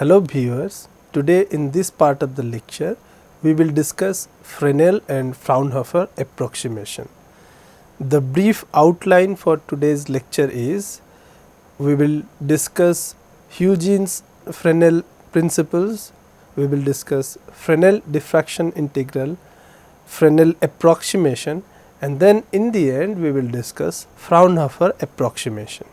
Hello viewers, today in this part of the lecture we will discuss Fresnel and Fraunhofer approximation. The brief outline for today's lecture is we will discuss Huygens Fresnel principles, we will discuss Fresnel diffraction integral, Fresnel approximation, and then in the end we will discuss Fraunhofer approximation.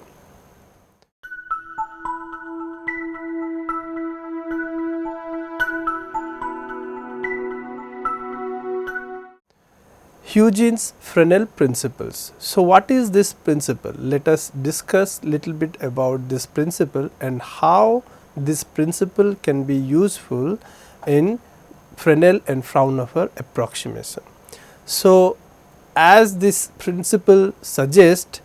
Huygens Fresnel principles. So, what is this principle? Let us discuss little bit about this principle and how this principle can be useful in Fresnel and Fraunhofer approximation. So, as this principle suggests,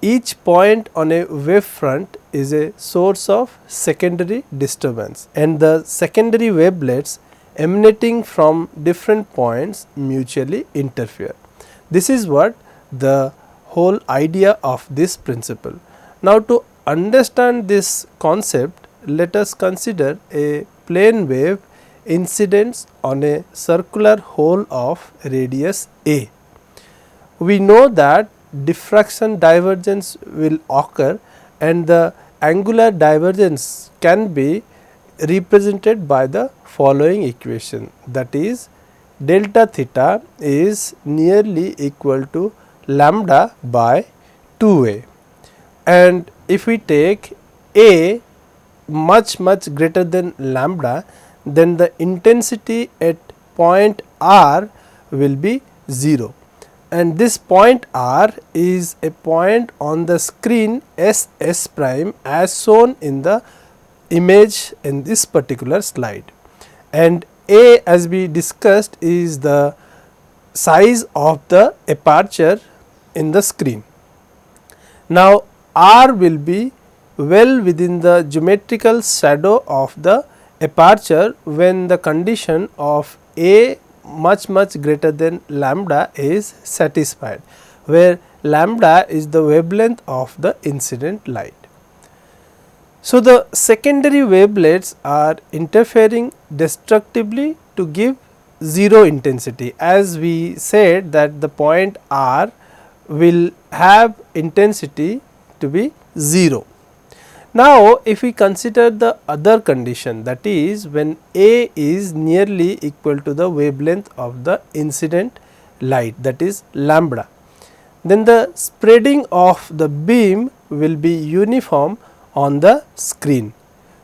each point on a wave front is a source of secondary disturbance and the secondary wavelets emanating from different points mutually interfere. This is what the whole idea of this principle. Now, to understand this concept, let us consider a plane wave incidence on a circular hole of radius a. We know that diffraction divergence will occur and the angular divergence can be represented by the following equation, that is delta theta is nearly equal to lambda by 2a, and if we take a much greater than lambda, then the intensity at point r will be 0, and this point r is a point on the screen S prime as shown in the image in this particular slide, and a, as we discussed, is the size of the aperture in the screen. Now, r will be well within the geometrical shadow of the aperture when the condition of a much greater than lambda is satisfied, where lambda is the wavelength of the incident light. So, the secondary wavelets are interfering destructively to give 0 intensity, as we said that the point r will have intensity to be 0. Now, if we consider the other condition, that is when a is nearly equal to the wavelength of the incident light, that is lambda, then the spreading of the beam will be uniform on the screen.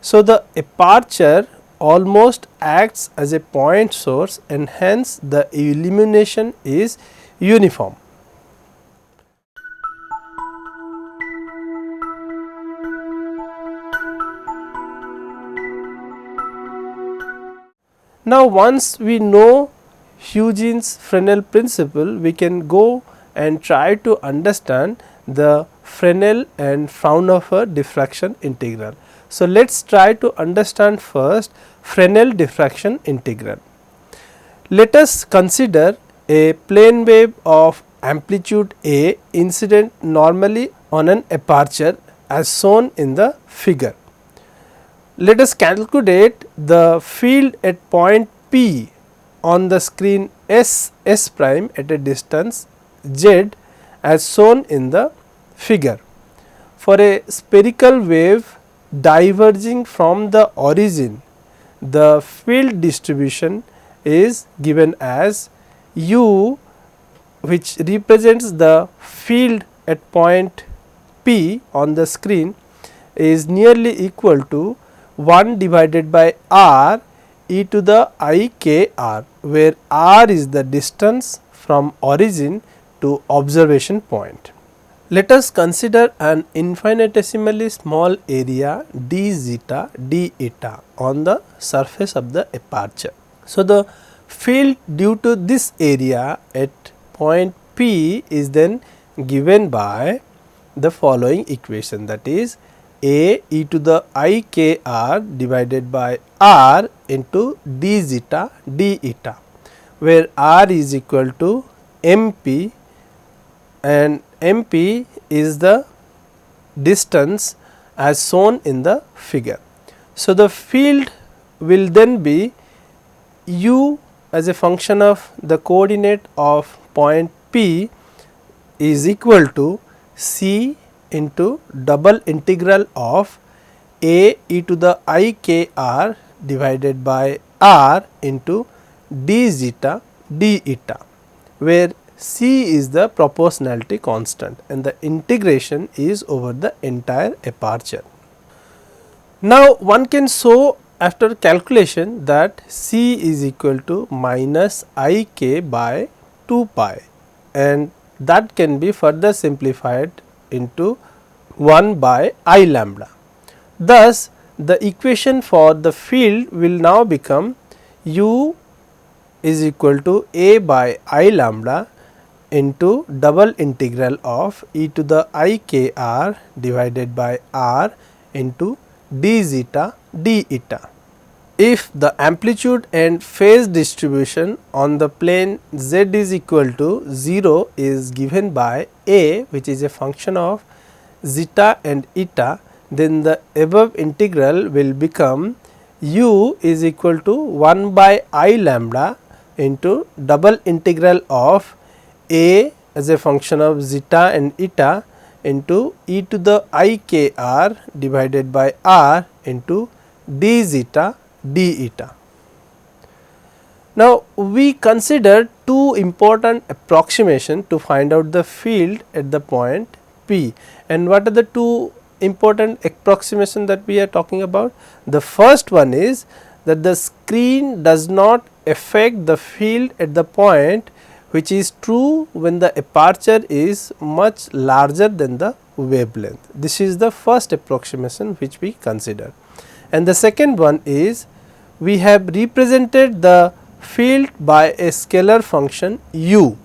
So, the aperture almost acts as a point source and hence the illumination is uniform. Now, once we know Huygens Fresnel principle, we can go and try to understand the Fresnel and Fraunhofer diffraction integral. So, let us try to understand first Fresnel diffraction integral. Let us consider a plane wave of amplitude a incident normally on an aperture as shown in the figure. Let us calculate the field at point P on the screen S prime at a distance z as shown in the figure. For a spherical wave diverging from the origin, the field distribution is given as u, which represents the field at point P on the screen, is nearly equal to 1 divided by r e to the I k r, where r is the distance from origin to observation point. Let us consider an infinitesimally small area d zeta d eta on the surface of the aperture. So, the field due to this area at point P is then given by the following equation, that is a e to the I k r divided by r into d zeta d eta, where r is equal to m p and m p is the distance as shown in the figure. So, the field will then be u as a function of the coordinate of point P is equal to C into double integral of a e to the I k r divided by r into d zeta d eta, where C is the proportionality constant and the integration is over the entire aperture. Now, one can show after calculation that C is equal to minus I k by 2 pi, and that can be further simplified into 1 by I lambda. Thus, the equation for the field will now become u is equal to a by I lambda into double integral of e to the I k r divided by r into d zeta d eta. If the amplitude and phase distribution on the plane z is equal to 0 is given by a, which is a function of zeta and eta, then the above integral will become u is equal to 1 by I lambda into double integral of a as a function of zeta and eta into e to the I k r divided by r into d zeta d eta. Now, we consider two important approximation to find out the field at the point P, and what are the two important approximation that we are talking about? The first one is that the screen does not affect the field at the point, which is true when the aperture is much larger than the wavelength. This is the first approximation which we consider. And the second one is we have represented the field by a scalar function u,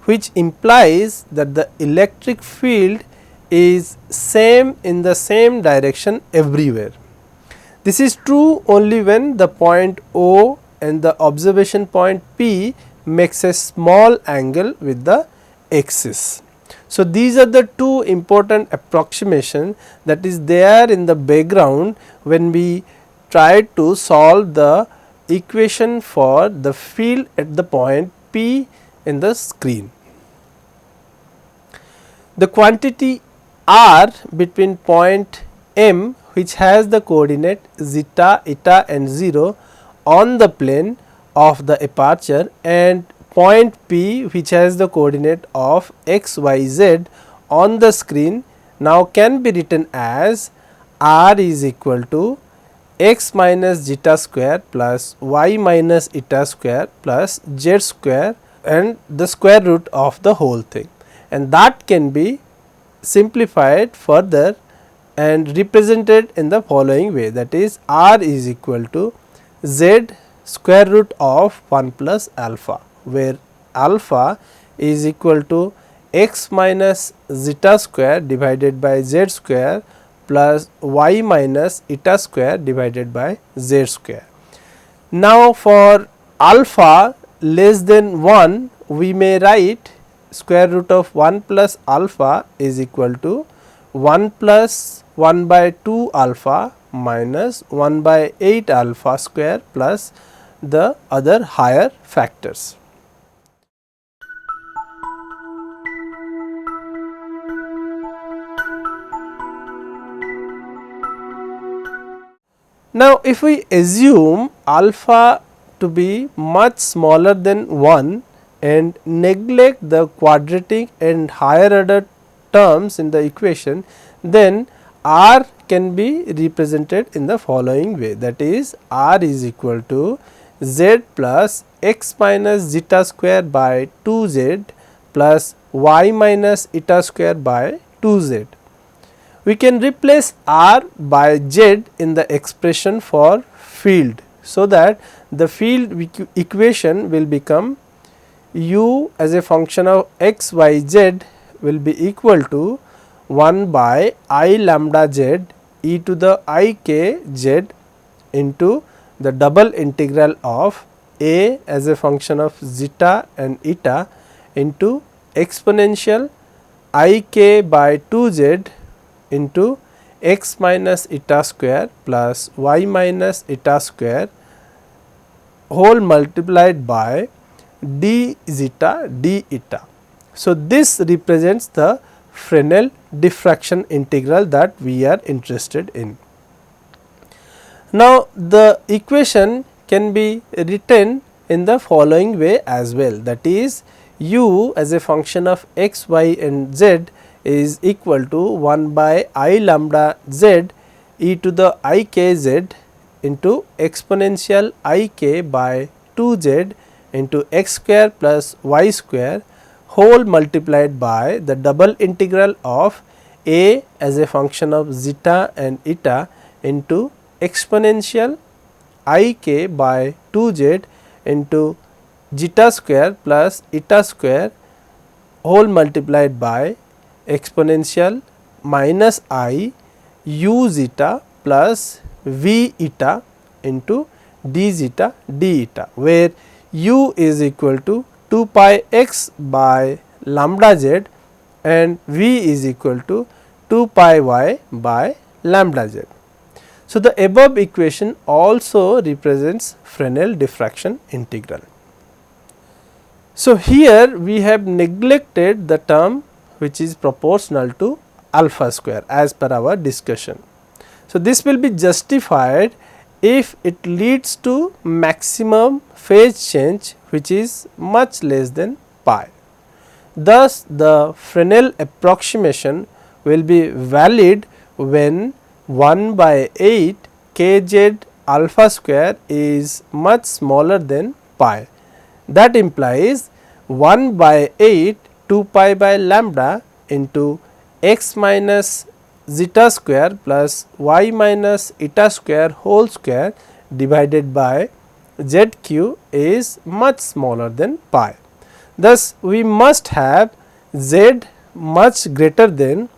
which implies that the electric field is same in the same direction everywhere. This is true only when the point O and the observation point P makes a small angle with the axis. So, these are the two important approximation that is there in the background when we try to solve the equation for the field at the point P in the screen. The quantity r between point M, which has the coordinate zeta, eta and 0 on the plane of the aperture, and point P, which has the coordinate of x, y, z on the screen, now can be written as r is equal to x minus zeta square plus y minus eta square plus z square and the square root of the whole thing, and that can be simplified further and represented in the following way, that is r is equal to z square root of 1 plus alpha, where alpha is equal to x minus zeta square divided by z square plus y minus eta square divided by z square. Now, for alpha less than 1, we may write square root of 1 plus alpha is equal to 1 plus 1 by 2 alpha minus 1 by 8 alpha square plus the other higher factors. Now, if we assume alpha to be much smaller than 1 and neglect the quadratic and higher order terms in the equation, then r can be represented in the following way, that is r is equal to z plus x minus zeta square by 2z plus y minus eta square by 2z. We can replace r by z in the expression for field, so that the field equation will become u as a function of x, y, z will be equal to 1 by I lambda z e to the I k z into the double integral of a as a function of zeta and eta into exponential I k by 2z into x minus eta square plus y minus eta square whole multiplied by d zeta d eta. So, this represents the Fresnel diffraction integral that we are interested in. Now, the equation can be written in the following way as well, that is u as a function of x, y and z is equal to 1 by I lambda z e to the I k z into exponential I k by 2 z into x square plus y square whole multiplied by the double integral of a as a function of zeta and eta into exponential I k by 2 z into zeta square plus eta square whole multiplied by exponential minus I u zeta plus v eta into d zeta d eta, where u is equal to 2 pi x by lambda z and v is equal to 2 pi y by lambda z. So, the above equation also represents Fresnel diffraction integral. So, here we have neglected the term which is proportional to alpha square as per our discussion. So, this will be justified if it leads to maximum phase change which is much less than pi. Thus, the Fresnel approximation will be valid when 1 by 8 kz alpha square is much smaller than pi. That implies 1 by 8 2 pi by lambda into x minus zeta square plus y minus eta square whole square divided by zq is much smaller than pi. Thus, we must have z much greater than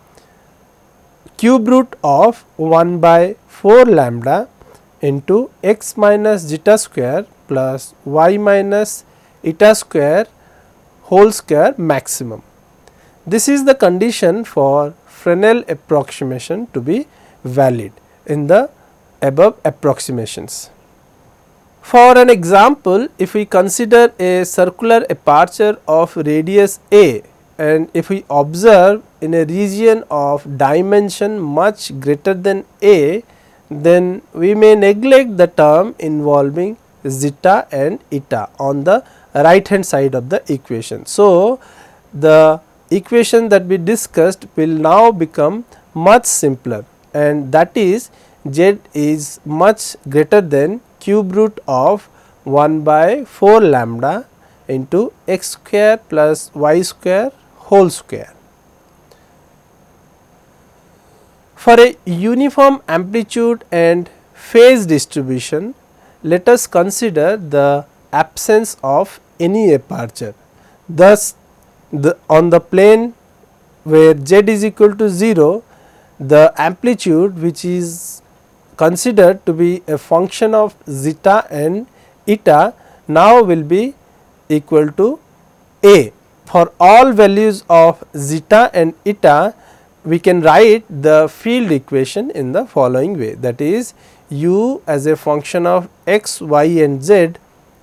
cube root of 1 by 4 lambda into x minus zeta square plus y minus eta square whole square maximum. This is the condition for Fresnel approximation to be valid in the above approximations. For an example, if we consider a circular aperture of radius a and if we observe in a region of dimension much greater than a, then we may neglect the term involving zeta and eta on the right hand side of the equation. So, the equation that we discussed will now become much simpler, and that is z is much greater than cube root of 1 by 4 lambda into x square plus y square whole square. For a uniform amplitude and phase distribution, let us consider the absence of any aperture. Thus, on the plane where z is equal to 0, the amplitude which is considered to be a function of zeta and eta now will be equal to a. For all values of zeta and eta, we can write the field equation in the following way, that is u as a function of x, y and z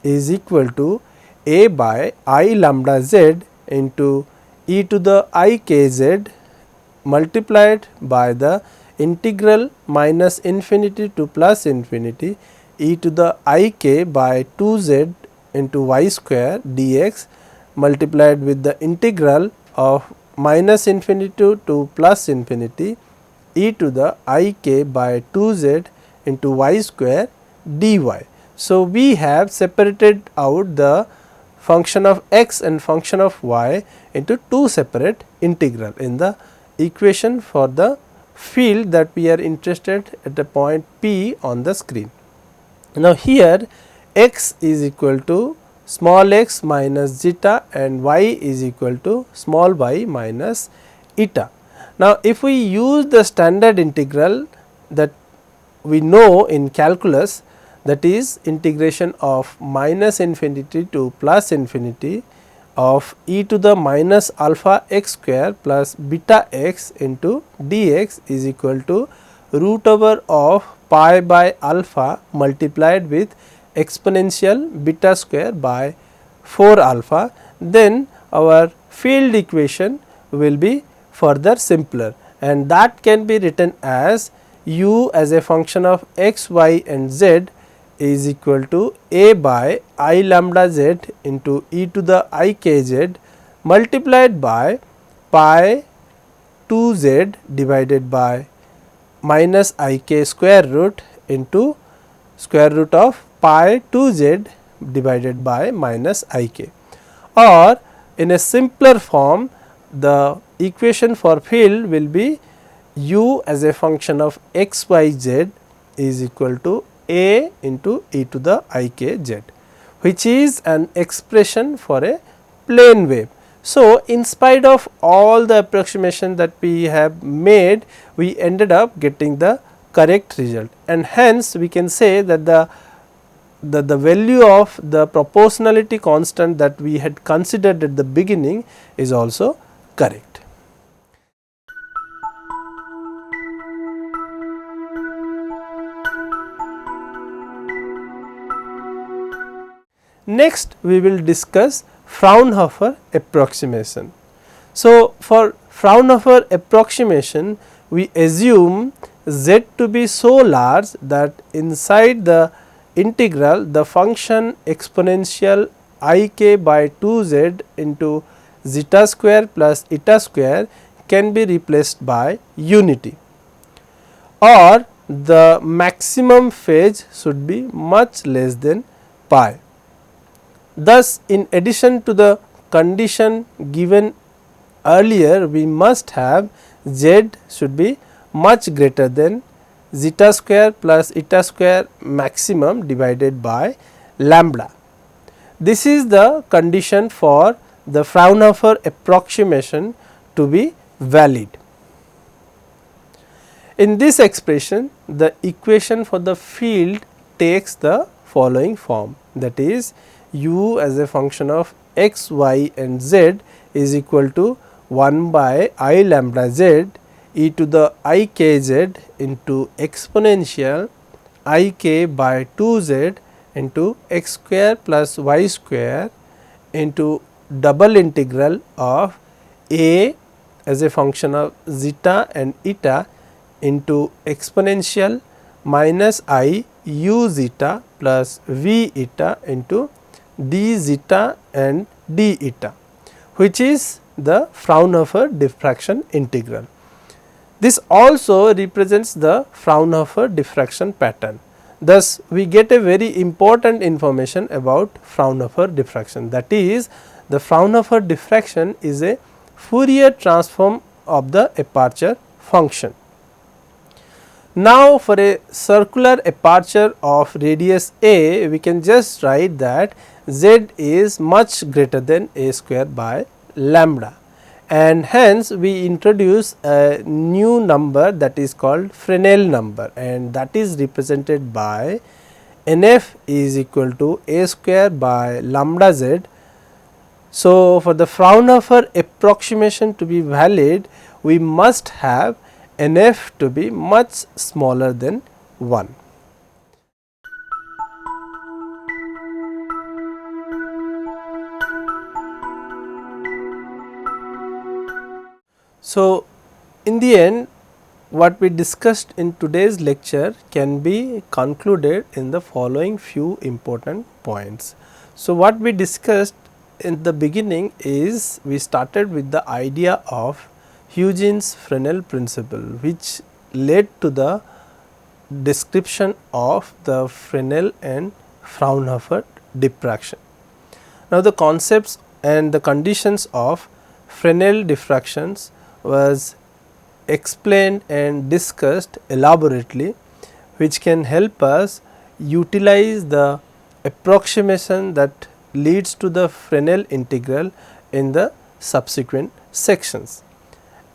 is equal to a by I lambda z into e to the I k z multiplied by the integral minus infinity to plus infinity e to the I k by 2 z into y square dx multiplied with the integral of minus infinity to plus infinity e to the I k by 2 z into y square dy. So, we have separated out the function of x and function of y into two separate integral in the equation for the field that we are interested at the point P on the screen. Now, here x is equal to small x minus zeta and y is equal to small y minus eta. Now, if we use the standard integral that we know in calculus, that is integration of minus infinity to plus infinity of e to the minus alpha x square plus beta x into dx is equal to root over of pi by alpha multiplied with exponential beta square by 4 alpha, then our field equation will be further simpler, and that can be written as u as a function of x, y and z is equal to a by I lambda z into e to the I k z multiplied by pi 2 z divided by minus I k square root into square root of pi 2 z divided by minus I k, or in a simpler form the equation for field will be u as a function of x, y, z is equal to a into e to the I k z, which is an expression for a plane wave. So, in spite of all the approximation that we have made, we ended up getting the correct result, and hence we can say that the value of the proportionality constant that we had considered at the beginning is also correct. Next, we will discuss Fraunhofer approximation. So, for Fraunhofer approximation, we assume z to be so large that inside the integral the function exponential I k by 2 z into zeta square plus eta square can be replaced by unity, or the maximum phase should be much less than pi. Thus, in addition to the condition given earlier, we must have z should be much greater than zeta square plus eta square maximum divided by lambda. This is the condition for the Fraunhofer approximation to be valid. In this expression, the equation for the field takes the following form, that is u as a function of x, y and z is equal to 1 by I lambda z e to the I k z into exponential I k by 2 z into x square plus y square into double integral of a as a function of zeta and eta into exponential minus I u zeta plus v eta into d zeta and d eta, which is the Fraunhofer diffraction integral. This also represents the Fraunhofer diffraction pattern. Thus, we get a very important information about Fraunhofer diffraction, that is the Fraunhofer diffraction is a Fourier transform of the aperture function. Now, for a circular aperture of radius a, we can just write that z is much greater than a square by lambda, and hence we introduce a new number that is called Fresnel number, and that is represented by nf is equal to a square by lambda z. So, for the Fraunhofer approximation to be valid, we must have nf to be much smaller than 1. So, in the end, what we discussed in today's lecture can be concluded in the following few important points. So, what we discussed in the beginning is we started with the idea of Huygens Fresnel principle, which led to the description of the Fresnel and Fraunhofer diffraction. Now, the concepts and the conditions of Fresnel diffractions was explained and discussed elaborately, which can help us utilize the approximation that leads to the Fresnel integral in the subsequent sections.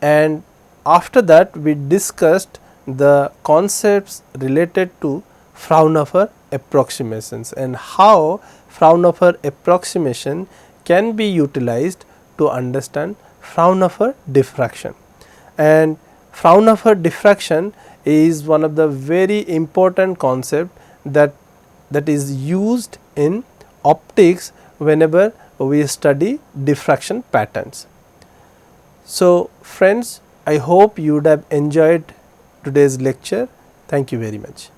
And after that, we discussed the concepts related to Fraunhofer approximations and how Fraunhofer approximation can be utilized to understand Fraunhofer diffraction. And Fraunhofer diffraction is one of the very important concept that is used in optics whenever we study diffraction patterns. So, friends, I hope you would have enjoyed today's lecture. Thank you very much.